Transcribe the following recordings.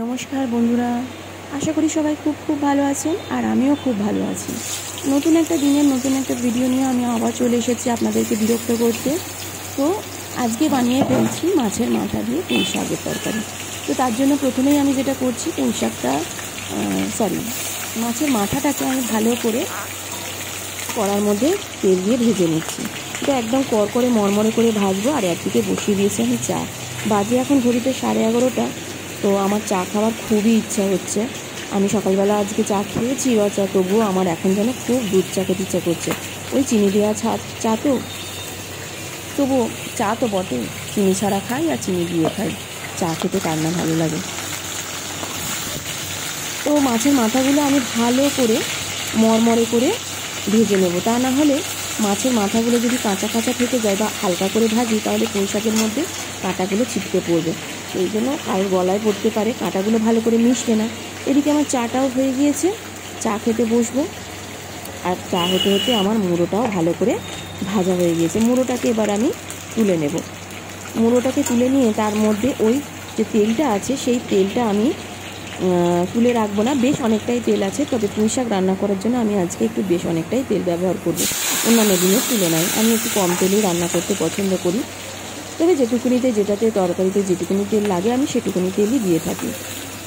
নমস্কার বন্ধুরা, আশা করি সবাই খুব ভালো আছেন আর আমিও খুব ভালো আছি। নতুন একটা দিনের নতুন একটা ভিডিও নিয়ে আমি আবার চলে এসেছি আপনাদেরকে বিরক্ত করতে। তো আজকে বানিয়ে ফেলছি মাছের মাথা দিয়ে পুঁই শাকের তরকারি। তো তার জন্য প্রথমেই আমি যেটা করছি, পুঁই শাকটা মাছের মাথাটাকে আমি ভালো করে কড়ার মধ্যে তেল দিয়ে ভেজে নিচ্ছি। এটা একদম করকরে মরমরে করে ভাজবো। আর একদিকে বসিয়ে দিয়েছি আমি চা। বাজে এখন ঘড়িতে 11:30। তো আমার চা খাওয়ার খুবই ইচ্ছা হচ্ছে। আমি সকালবেলা আজকে চা খেয়েছি চা, তবুও আমার এখন যেন খুব দুধ চা খেতে ইচ্ছা করছে। ওই চিনি দেওয়া চা তো, তবুও চা তো বটে, চিনি ছাড়া খাই আর চিনি দিয়ে খাই, চা খেতে কার না ভালো লাগে। তো মাছের মাথাগুলো আমি ভালো করে মরমরে করে ভেজে নেব। তা না হলে মাছের মাথাগুলো যদি কাঁচা কাঁচা থেকে যায় বা হালকা করে ভাজি, তাহলে পুঁই শাকের মধ্যে কাঁটাগুলো ছিটকে পড়বে। সেই জন্য কারোর গলায় পড়তে পারে, কাঁটাগুলো ভালো করে মিশবে না। এদিকে আমার চাটাও হয়ে গিয়েছে, চা খেতে বসবো। আর চা হতে হতে আমার মুড়োটাও ভালো করে ভাজা হয়ে গিয়েছে। মুড়োটাকে এবার আমি তুলে নেব। মুড়োটাকে তুলে নিয়ে তার মধ্যে ওই যে তেলটা আছে, সেই তেলটা আমি তুলে রাখবো না। বেশ অনেকটাই তেল আছে, তবে পুঁই শাক রান্না করার জন্য আমি আজকে একটু বেশ অনেকটাই তেল ব্যবহার করব। অন্যান্য দিনের তুলনায় আমি একটু কম তেলেই রান্না করতে পছন্দ করি। তবে যেটাতে তরকারিতে যেটুকুনি তেল লাগে আমি সেটুকুনি তেলই দিয়ে থাকি।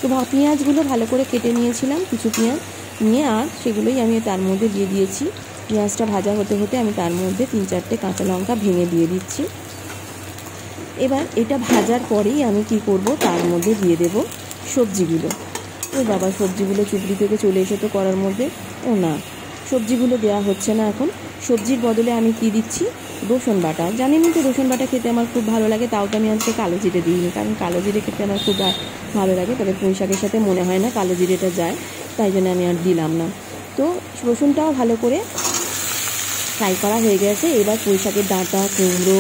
তো পেঁয়াজগুলো ভালো করে কেটে নিয়েছিলাম, কিছু পেঁয়াজ নিয়ে, আর সেগুলোই আমি তার মধ্যে দিয়ে দিয়েছি। পেঁয়াজটা ভাজা হতে হতে আমি তার মধ্যে 3-4টে কাঁচা লঙ্কা ভেঙে দিয়ে দিচ্ছি। এবার এটা ভাজার পরেই আমি কি করব, তার মধ্যে দিয়ে দেব সবজিগুলো। ও বাবা, সবজিগুলো চুবড়ি থেকে চলে এসে তো করার মধ্যে, ও না, সবজিগুলো দেওয়া হচ্ছে না এখন। সবজির বদলে আমি কি দিচ্ছি, রসুন বাটা। জানেনই তো রসুন বাটা খেতে আমার খুব ভালো লাগে, তাও তো আমি আজকে কালো জিরে দিইনি, কারণ কালো জিরে খেতে আমার খুব ভালো লাগে। তবে পুঁই শাকের সাথে মনে হয় না কালো জিরেটা যায়, তাই জন্য আমি আর দিলাম না। তো রসুনটাও ভালো করে ফ্রাই করা হয়ে গেছে। এবার পুঁই শাকের ডাঁটা, কুমড়ো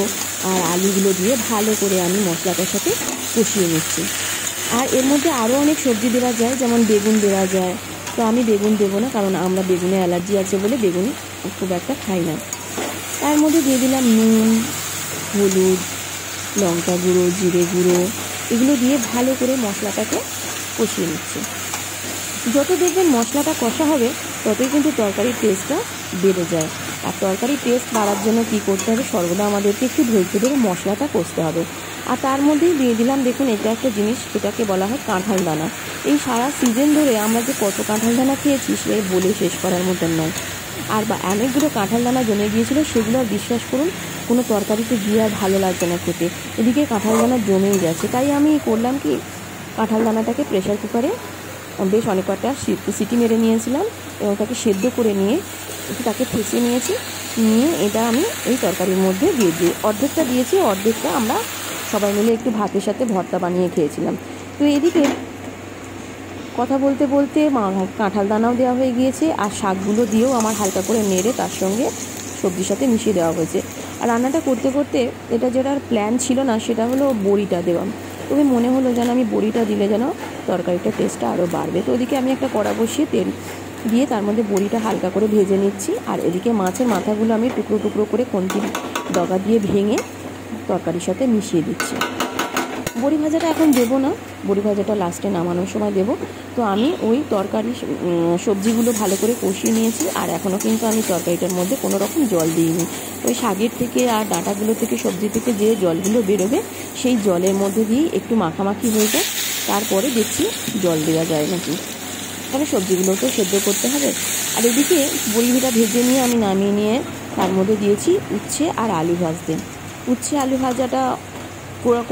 আর আলুগুলো দিয়ে ভালো করে আমি মশলাটার সাথে কষিয়ে নিচ্ছি। আর এর মধ্যে আরও অনেক সবজি দেওয়া যায়, যেমন বেগুন দেওয়া যায়। তো আমি বেগুন দেবো না, কারণ আমরা বেগুনে অ্যালার্জি আছে বলে বেগুন খুব একটা খাই না। তার মধ্যে দিয়ে দিলাম নুন, হলুদ, লঙ্কা গুঁড়ো, জিরে গুঁড়ো, এগুলো দিয়ে ভালো করে মশলাটাকে কষিয়ে নিচ্ছি। যত দেখবেন মশলাটা কষা হবে, ততই কিন্তু তরকারির টেস্টটা বেড়ে যায়। আর তরকারির টেস্ট বাড়ার জন্য কী করতে হবে, সর্বদা আমাদেরকে একটু ধৈর্য ধরে মশলাটা কষতে হবে। আর তার মধ্যেই দিয়ে দিলাম, দেখুন এটা একটা জিনিস, যেটাকে বলা হয় কাঁঠাল দানা। এই সারা সিজন ধরে আমরা যে কত কাঁঠাল দানা খেয়েছি সে বলে শেষ করার মতন নয়। আর অনেকগুলো কাঁঠাল দানা জমে গিয়েছিলো, সেগুলো আর বিশ্বাস করুন কোনো তরকারিতে দিয়ে আর ভালো লাগছে না খেতে। এদিকে কাঁঠাল দানা জমেই গেছে। তাই আমি করলাম কি, কাঁঠাল দানাটাকে প্রেশার কুকারে বেশ অনেক কটা সিটি মেরে নিয়েছিলাম এবং তাকে সেদ্ধ করে নিয়ে তাকে ফেঁসে নিয়েছি। নিয়ে এটা আমি এই তরকারির মধ্যে দিয়ে দিই। অর্ধেকটা দিয়েছি, অর্ধেকটা আমরা সবাই মিলে একটু ভাতের সাথে ভর্তা বানিয়ে খেয়েছিলাম। তো এদিকে কথা বলতে বলতে কাঁঠাল দানাও দেওয়া হয়ে গিয়েছে, আর শাকগুলো দিয়েও আমার হালকা করে নেড়ে তার সঙ্গে সবজির সাথে মিশিয়ে দেওয়া হয়েছে। আর রান্নাটা করতে করতে এটা যেটার প্ল্যান ছিল না, সেটা হলো বড়িটা দেওয়া। তবে মনে হলো যেন আমি বড়িটা দিলে যেন তরকারিটার টেস্টটা আরও বাড়বে। তো ওদিকে আমি একটা কড়া বসিয়ে তেল দিয়ে তার মধ্যে বড়িটা হালকা করে ভেজে নিচ্ছি। আর এদিকে মাছের মাথাগুলো আমি টুকরো টুকরো করে কঞ্চির ডগা দিয়ে ভেঙে তরকারির সাথে মিশিয়ে দিচ্ছি। বড়ি ভাজাটা এখন দেবো না, বড়ি ভাজাটা লাস্টে নামানোর সময় দেবো। তো আমি ওই তরকারি সবজিগুলো ভালো করে কষিয়ে নিয়েছি, আর এখনও কিন্তু আমি তরকারিটার মধ্যে কোনো রকম জল দিইনি। ওই শাকের থেকে আর ডাঁটাগুলো থেকে, সবজি থেকে যে জলগুলো বেরোবে, সেই জলের মধ্যে দিয়ে একটু মাখামাখি হয়ে যায়, তারপরে দেখছি জল দেওয়া যায় নাকি। তবে সবজিগুলোকেও সেদ্ধ করতে হবে। আর এদিকে বড়িটা ভেজে নিয়ে আমি নামিয়ে নিয়ে তার মধ্যে দিয়েছি উচ্ছে আর আলু ভাজতে। উচ্ছে আলু ভাজাটা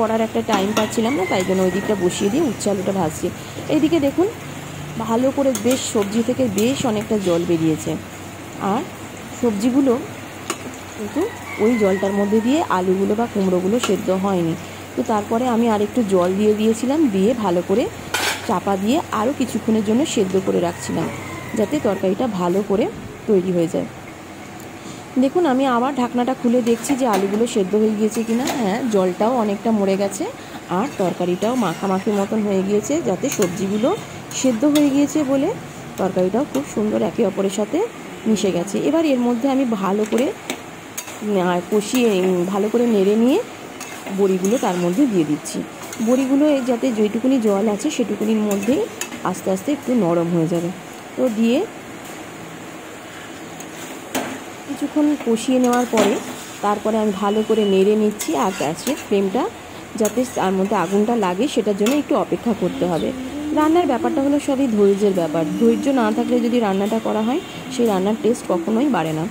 করার একটা টাইম পাচ্ছিলাম না, তাই জন্য ওই দিকটা বসিয়ে দিয়ে উচ্ছে আলুটা ভাজছি। এইদিকে দেখুন ভালো করে বেশ সবজি থেকে বেশ অনেকটা জল বেরিয়েছে, আর সবজিগুলো কিন্তু ওই জলটার মধ্যে দিয়ে আলুগুলো বা কুমড়োগুলো সেদ্ধ হয়নি। তো তারপরে আমি আরেকটু জল দিয়ে দিয়েছিলাম, দিয়ে ভালো করে চাপা দিয়ে আরও কিছুক্ষণের জন্য সেদ্ধ করে রাখছিলাম, যাতে তরকারিটা ভালো করে তৈরি হয়ে যায়। দেখুন আমি আবার ঢাকনাটা খুলে দেখছি যে আলুগুলো সেদ্ধ হয়ে গিয়েছে কিনা। হ্যাঁ, জলটাও অনেকটা মরে গেছে, আর তরকারিটাও মাখামাখির মতন হয়ে গিয়েছে, যাতে সবজিগুলো সেদ্ধ হয়ে গিয়েছে বলে তরকারিটাও খুব সুন্দর একে অপরের সাথে মিশে গেছে। এবার এর মধ্যে আমি ভালো করে কষিয়ে ভালো করে নেড়ে নিয়ে বড়িগুলো তার মধ্যে দিয়ে দিচ্ছি। বড়িগুলো যাতে যেটুকুনি জল আছে সেটুকুনির মধ্যে আস্তে আস্তে একটু নরম হয়ে যাবে। তো দিয়ে কিছুক্ষণ কষিয়ে নেওয়ার পরে তারপরে আমি ভালো করে নেড়ে নিচ্ছি। আর গ্যাসের ফ্লেমটা যাতে তার মধ্যে আগুনটা লাগে সেটার জন্য একটু অপেক্ষা করতে হবে। রান্নার ব্যাপারটা হলো সবই ধৈর্যের ব্যাপার। ধৈর্য না থাকলে যদি রান্নাটা করা হয় সেই রান্নার টেস্ট কখনোই বাড়ে না।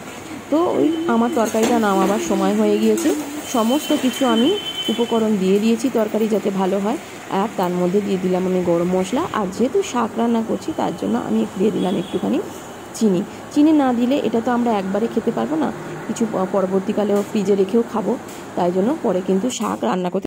তো ওই আমার তরকারিটা নামাবার সময় হয়ে গিয়েছে। সমস্ত কিছু আমি উপকরণ দিয়ে দিয়েছি তরকারি যাতে ভালো হয়। আর তার মধ্যে দিয়ে দিলাম আমি গরম মশলা। আর যেহেতু শাক রান্না করছি তার জন্য আমি দিয়ে দিলাম একটুখানি চিনি। চিনি না দিলে এটা তো আমরা একবারে খেতে পারবো না, কিছু পরবর্তীকালেও ফ্রিজে রেখেও খাবো। তাই জন্য পরে কিন্তু শাক রান্না করতে